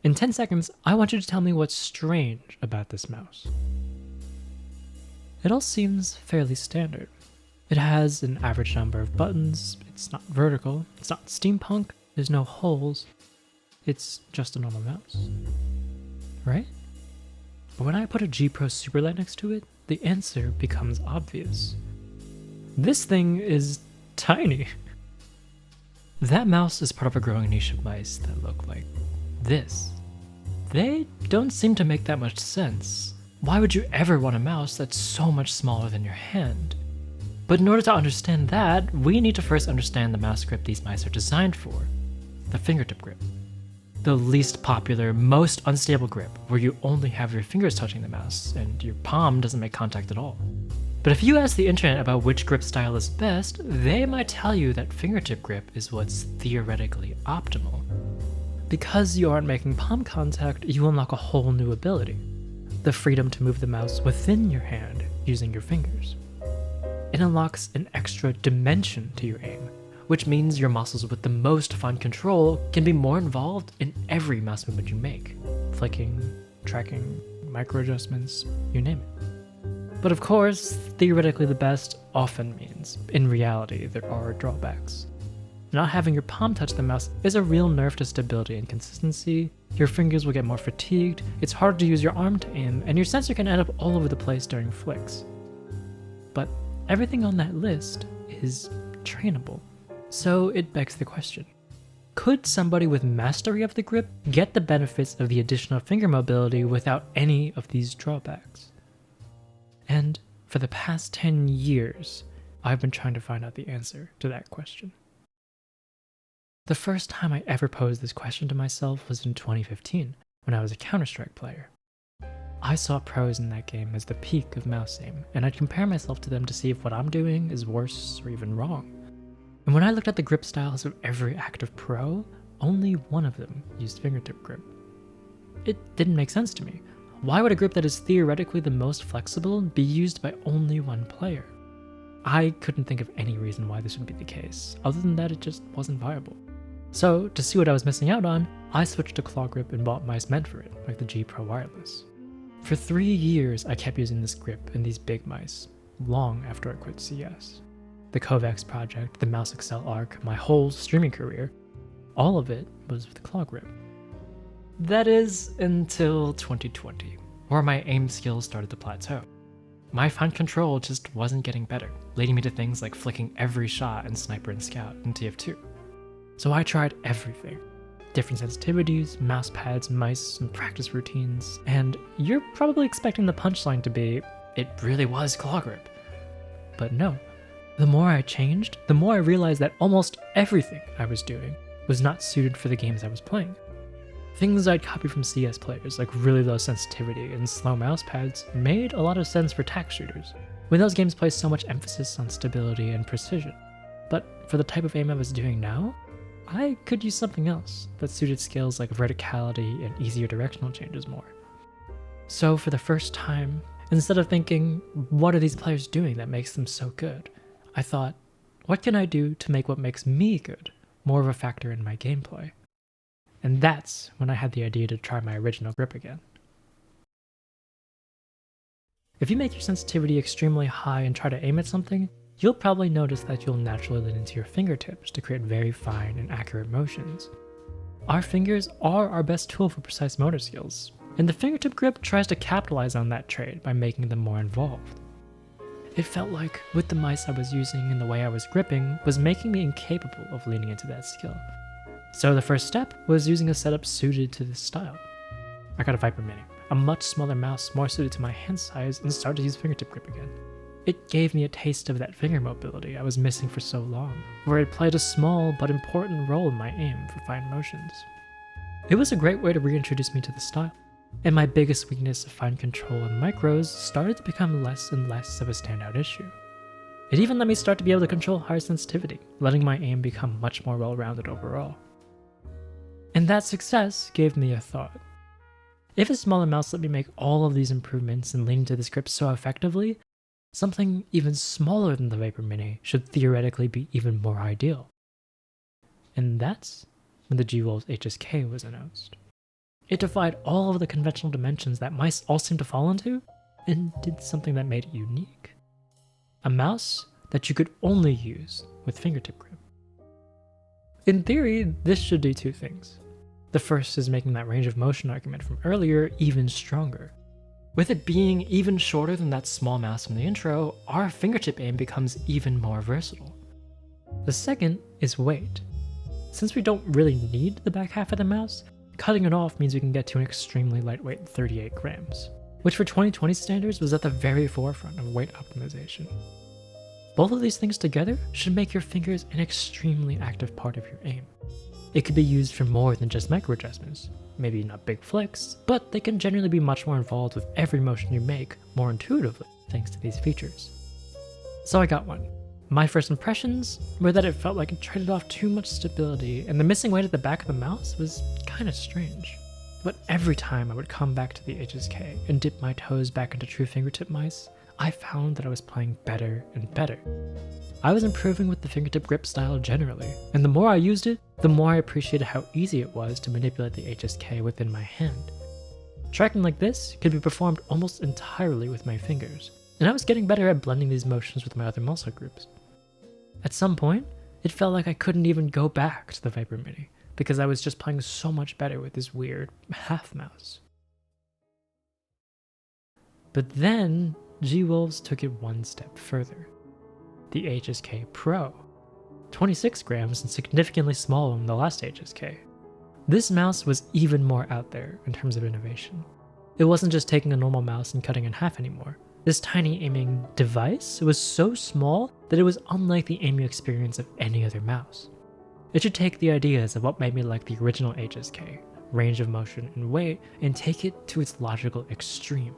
In 10 seconds, I want you to tell me what's strange about this mouse. It all seems fairly standard. It has an average number of buttons, it's not vertical, it's not steampunk, there's no holes, it's just a normal mouse. Right? But when I put a G Pro Superlight next to it, the answer becomes obvious. This thing is tiny. That mouse is part of a growing niche of mice that look like this. They don't seem to make that much sense. Why would you ever want a mouse that's so much smaller than your hand? But in order to understand that, we need to first understand the mouse grip these mice are designed for, the fingertip grip. The least popular, most unstable grip, where you only have your fingers touching the mouse and your palm doesn't make contact at all. But if you ask the internet about which grip style is best, they might tell you that fingertip grip is what's theoretically optimal. Because you aren't making palm contact, you unlock a whole new ability, the freedom to move the mouse within your hand using your fingers. It unlocks an extra dimension to your aim, which means your muscles with the most fine control can be more involved in every mouse movement you make. Flicking, tracking, micro adjustments, you name it. But of course, theoretically the best often means, in reality, there are drawbacks. Not having your palm touch the mouse is a real nerf to stability and consistency, your fingers will get more fatigued, it's harder to use your arm to aim, and your sensor can end up all over the place during flicks. But everything on that list is trainable. So it begs the question, could somebody with mastery of the grip get the benefits of the additional finger mobility without any of these drawbacks? And for the past 10 years, I've been trying to find out the answer to that question. The first time I ever posed this question to myself was in 2015, when I was a Counter-Strike player. I saw pros in that game as the peak of mouse aim, and I'd compare myself to them to see if what I'm doing is worse or even wrong. And when I looked at the grip styles of every active pro, only one of them used fingertip grip. It didn't make sense to me. Why would a grip that is theoretically the most flexible be used by only one player? I couldn't think of any reason why this would be the case, other than that it just wasn't viable. So, to see what I was missing out on, I switched to claw grip and bought mice meant for it, like the G Pro Wireless. For 3 years, I kept using this grip and these big mice, long after I quit CS. The Kovacs project, the Mouse Excel arc, my whole streaming career, all of it was with the claw grip. That is, until 2020, where my aim skills started to plateau. My fine control just wasn't getting better, leading me to things like flicking every shot in Sniper and Scout in TF2. So I tried everything. Different sensitivities, mouse pads, mice, and practice routines, and you're probably expecting the punchline to be, it really was claw grip. But no. The more I changed, the more I realized that almost everything I was doing was not suited for the games I was playing. Things I'd copied from CS players, like really low sensitivity and slow mouse pads, made a lot of sense for tac shooters, when those games place so much emphasis on stability and precision. But for the type of aim I was doing now, I could use something else that suited skills like verticality and easier directional changes more. So for the first time, instead of thinking, what are these players doing that makes them so good? I thought, what can I do to make what makes me good more of a factor in my gameplay? And that's when I had the idea to try my original grip again. If you make your sensitivity extremely high and try to aim at something, you'll probably notice that you'll naturally lean into your fingertips to create very fine and accurate motions. Our fingers are our best tool for precise motor skills, and the fingertip grip tries to capitalize on that trait by making them more involved. It felt like, with the mice I was using and the way I was gripping, was making me incapable of leaning into that skill. So the first step was using a setup suited to this style. I got a Viper Mini, a much smaller mouse more suited to my hand size, and started to use fingertip grip again. It gave me a taste of that finger mobility I was missing for so long, where it played a small but important role in my aim for fine motions. It was a great way to reintroduce me to the style, and my biggest weakness of fine control and micros started to become less and less of a standout issue. It even let me start to be able to control higher sensitivity, letting my aim become much more well-rounded overall. And that success gave me a thought. If a smaller mouse let me make all of these improvements and lean into the script so effectively, something even smaller than the Viper Mini should theoretically be even more ideal. And that's when the G-Wolves HSK was announced. It defied all of the conventional dimensions that mice all seem to fall into, and did something that made it unique. A mouse that you could only use with fingertip grip. In theory, this should do two things. The first is making that range of motion argument from earlier even stronger. With it being even shorter than that small mouse from the intro, our fingertip aim becomes even more versatile. The second is weight. Since we don't really need the back half of the mouse, cutting it off means we can get to an extremely lightweight 38 grams, which for 2020 standards was at the very forefront of weight optimization. Both of these things together should make your fingers an extremely active part of your aim. It could be used for more than just micro adjustments, maybe not big flicks, but they can generally be much more involved with every motion you make more intuitively thanks to these features. So I got one. My first impressions were that it felt like it traded off too much stability, and the missing weight at the back of the mouse was kinda strange. But every time I would come back to the HSK and dip my toes back into true fingertip mice, I found that I was playing better and better. I was improving with the fingertip grip style generally, and the more I used it, the more I appreciated how easy it was to manipulate the HSK within my hand. Tracking like this could be performed almost entirely with my fingers, and I was getting better at blending these motions with my other muscle groups. At some point, it felt like I couldn't even go back to the Viper Mini, because I was just playing so much better with this weird half mouse. But then, G-Wolves took it one step further. The HSK Pro. 26 grams and significantly smaller than the last HSK. This mouse was even more out there in terms of innovation. It wasn't just taking a normal mouse and cutting in half anymore. This tiny aiming device was so small that it was unlike the aiming experience of any other mouse. It should take the ideas of what made me like the original HSK, range of motion and weight, and take it to its logical extreme.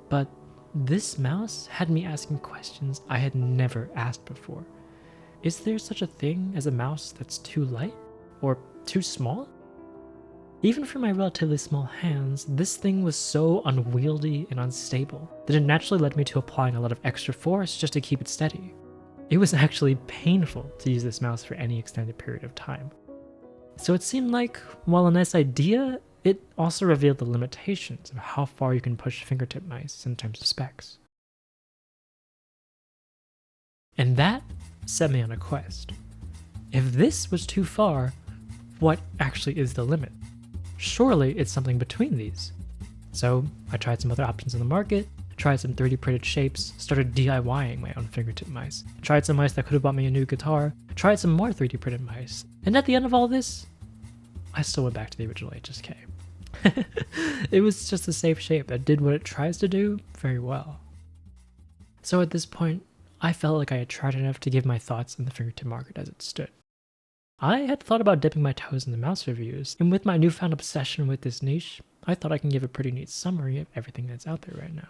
But this mouse had me asking questions I had never asked before. Is there such a thing as a mouse that's too light? Or too small? Even for my relatively small hands, this thing was so unwieldy and unstable that it naturally led me to applying a lot of extra force just to keep it steady. It was actually painful to use this mouse for any extended period of time. So it seemed like, while a nice idea, it also revealed the limitations of how far you can push fingertip mice in terms of specs. And that set me on a quest. If this was too far, what actually is the limit? Surely it's something between these. So I tried some other options in the market, tried some 3D printed shapes, started DIYing my own fingertip mice, tried some mice that could have bought me a new guitar, tried some more 3D printed mice, and at the end of all this, I still went back to the original HSK. It was just a safe shape that did what it tries to do very well. So at this point, I felt like I had tried enough to give my thoughts on the fingertip market as it stood. I had thought about dipping my toes in the mouse reviews, and with my newfound obsession with this niche, I thought I can give a pretty neat summary of everything that's out there right now.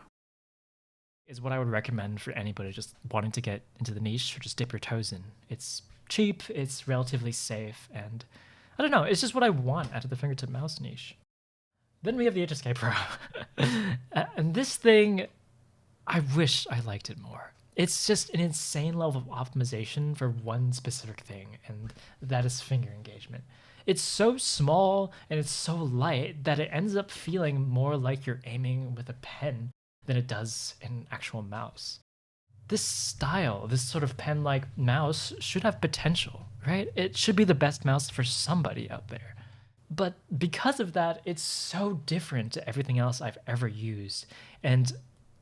Is what I would recommend for anybody just wanting to get into the niche or just dip your toes in. It's cheap, it's relatively safe, and I don't know, it's just what I want out of the fingertip mouse niche. Then we have the HSK Pro. And this thing, I wish I liked it more. It's just an insane level of optimization for one specific thing, and that is finger engagement. It's so small and it's so light that it ends up feeling more like you're aiming with a pen than it does an actual mouse. This style, this sort of pen-like mouse should have potential, right? It should be the best mouse for somebody out there. But because of that, it's so different to everything else I've ever used. And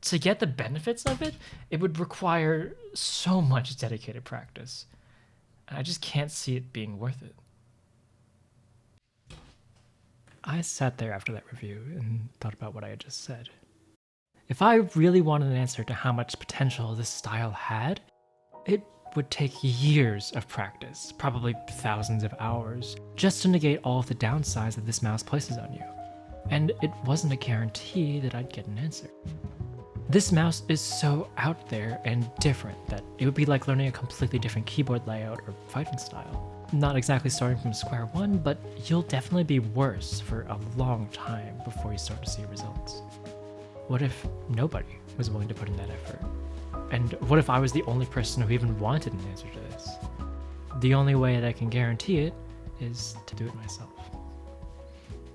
to get the benefits of it, it would require so much dedicated practice. And I just can't see it being worth it. I sat there after that review and thought about what I had just said. If I really wanted an answer to how much potential this style had, it would take years of practice, probably thousands of hours, just to negate all of the downsides that this mouse places on you. And it wasn't a guarantee that I'd get an answer. This mouse is so out there and different that it would be like learning a completely different keyboard layout or fighting style. Not exactly starting from square one, but you'll definitely be worse for a long time before you start to see results. What if nobody was willing to put in that effort? And what if I was the only person who even wanted an answer to this? The only way that I can guarantee it is to do it myself.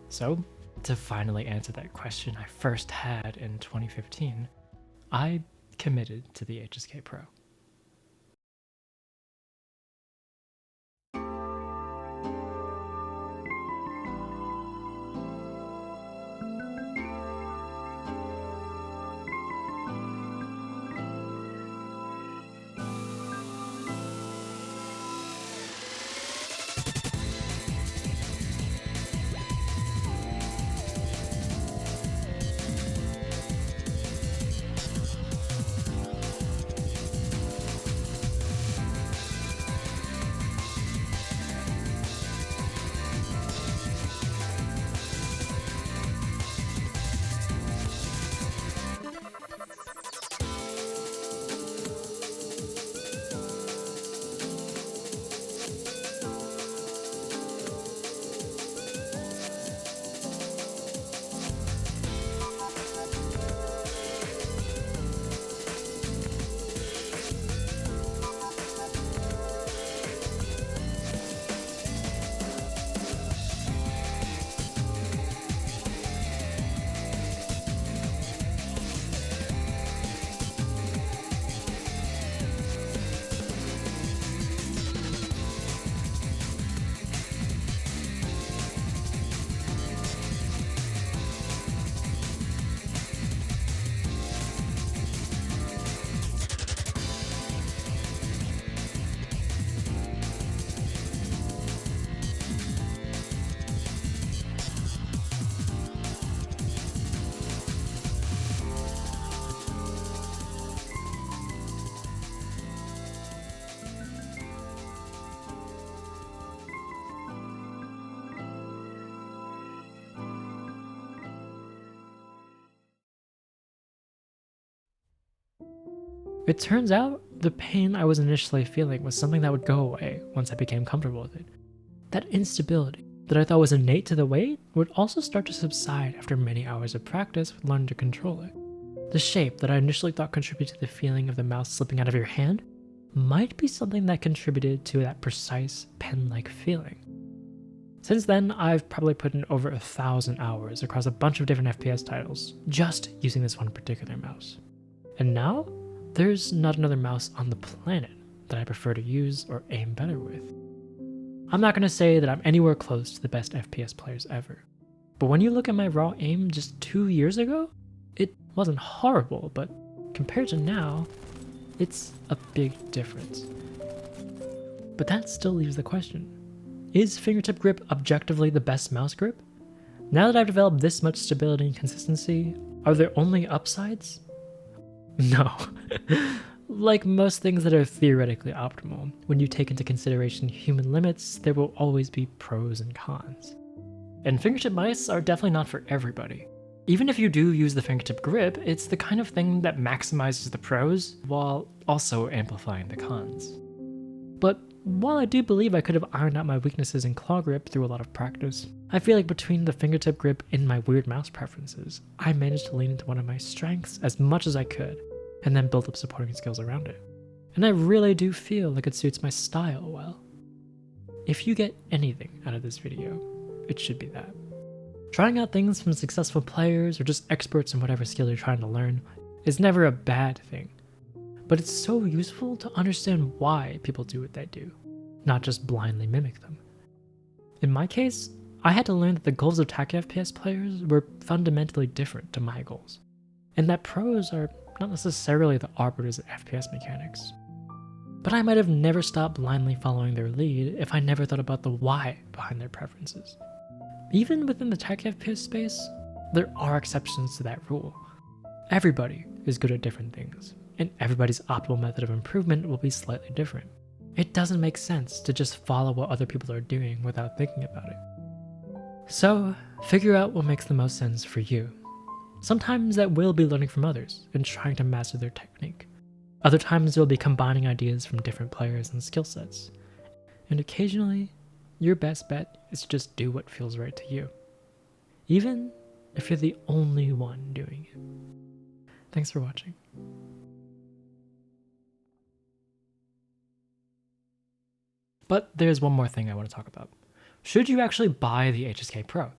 So, to finally answer that question I first had in 2015, I committed to the HSK Pro. It turns out the pain I was initially feeling was something that would go away once I became comfortable with it. That instability that I thought was innate to the weight would also start to subside after many hours of practice with learning to control it. The shape that I initially thought contributed to the feeling of the mouse slipping out of your hand might be something that contributed to that precise pen-like feeling. Since then, I've probably put in over 1,000 hours across a bunch of different FPS titles, just using this one particular mouse. And now, there's not another mouse on the planet that I prefer to use or aim better with. I'm not going to say that I'm anywhere close to the best FPS players ever, but when you look at my raw aim just 2 years ago, it wasn't horrible, but compared to now, it's a big difference. But that still leaves the question, is fingertip grip objectively the best mouse grip? Now that I've developed this much stability and consistency, are there only upsides? No. Like most things that are theoretically optimal, when you take into consideration human limits, there will always be pros and cons. And fingertip mice are definitely not for everybody. Even if you do use the fingertip grip, it's the kind of thing that maximizes the pros while also amplifying the cons. But while I do believe I could have ironed out my weaknesses in claw grip through a lot of practice, I feel like between the fingertip grip and my weird mouse preferences, I managed to lean into one of my strengths as much as I could, and then build up supporting skills around it. And I really do feel like it suits my style well. If you get anything out of this video, it should be that. Trying out things from successful players or just experts in whatever skill you're trying to learn is never a bad thing, but it's so useful to understand why people do what they do, not just blindly mimic them. In my case, I had to learn that the goals of tech FPS players were fundamentally different to my goals, and that pros are not necessarily the arbiters of FPS mechanics. But I might have never stopped blindly following their lead if I never thought about the why behind their preferences. Even within the tech FPS space, there are exceptions to that rule. Everybody is good at different things, and everybody's optimal method of improvement will be slightly different. It doesn't make sense to just follow what other people are doing without thinking about it. So, figure out what makes the most sense for you. Sometimes that will be learning from others and trying to master their technique. Other times it will be combining ideas from different players and skill sets. And occasionally, your best bet is to just do what feels right to you, even if you're the only one doing it. Thanks for watching. But there's one more thing I want to talk about. Should you actually buy the HSK Pro?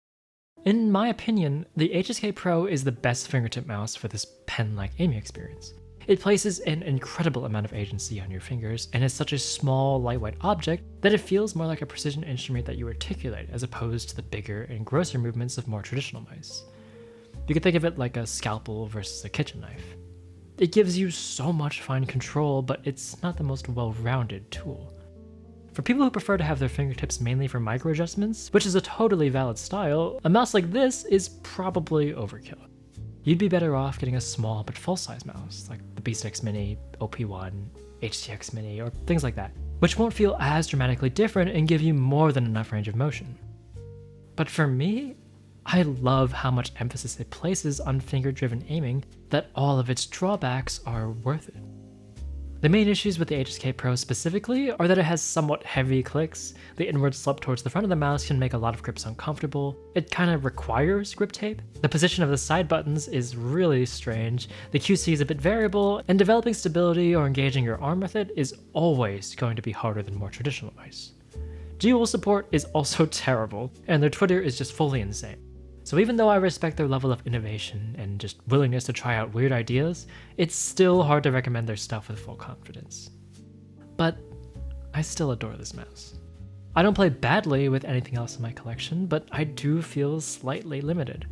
In my opinion, the HSK Pro is the best fingertip mouse for this pen-like aiming experience. It places an incredible amount of agency on your fingers and is such a small, lightweight object that it feels more like a precision instrument that you articulate as opposed to the bigger and grosser movements of more traditional mice. You could think of it like a scalpel versus a kitchen knife. It gives you so much fine control, but it's not the most well-rounded tool. For people who prefer to have their fingertips mainly for micro adjustments, which is a totally valid style, a mouse like this is probably overkill. You'd be better off getting a small but full-size mouse, like the B6 Mini, OP1, HTX Mini, or things like that, which won't feel as dramatically different and give you more than enough range of motion. But for me, I love how much emphasis it places on finger-driven aiming that all of its drawbacks are worth it. The main issues with the HSK Pro specifically are that it has somewhat heavy clicks, the inward slope towards the front of the mouse can make a lot of grips uncomfortable, it kind of requires grip tape, the position of the side buttons is really strange, the QC is a bit variable, and developing stability or engaging your arm with it is always going to be harder than more traditional mice. GUI support is also terrible, and their Twitter is just fully insane. So even though I respect their level of innovation and just willingness to try out weird ideas, it's still hard to recommend their stuff with full confidence. But I still adore this mouse. I don't play badly with anything else in my collection, but I do feel slightly limited.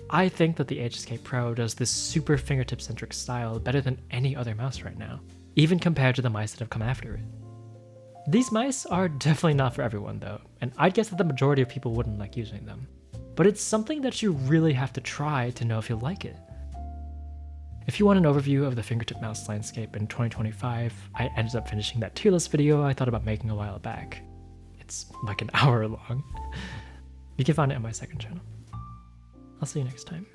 I think that the HSK Pro does this super fingertip-centric style better than any other mouse right now, even compared to the mice that have come after it. These mice are definitely not for everyone though, and I'd guess that the majority of people wouldn't like using them. But it's something that you really have to try to know if you'll like it. If you want an overview of the fingertip mouse landscape in 2025, I ended up finishing that tier list video I thought about making a while back. It's like an hour long. You can find it on my second channel. I'll see you next time.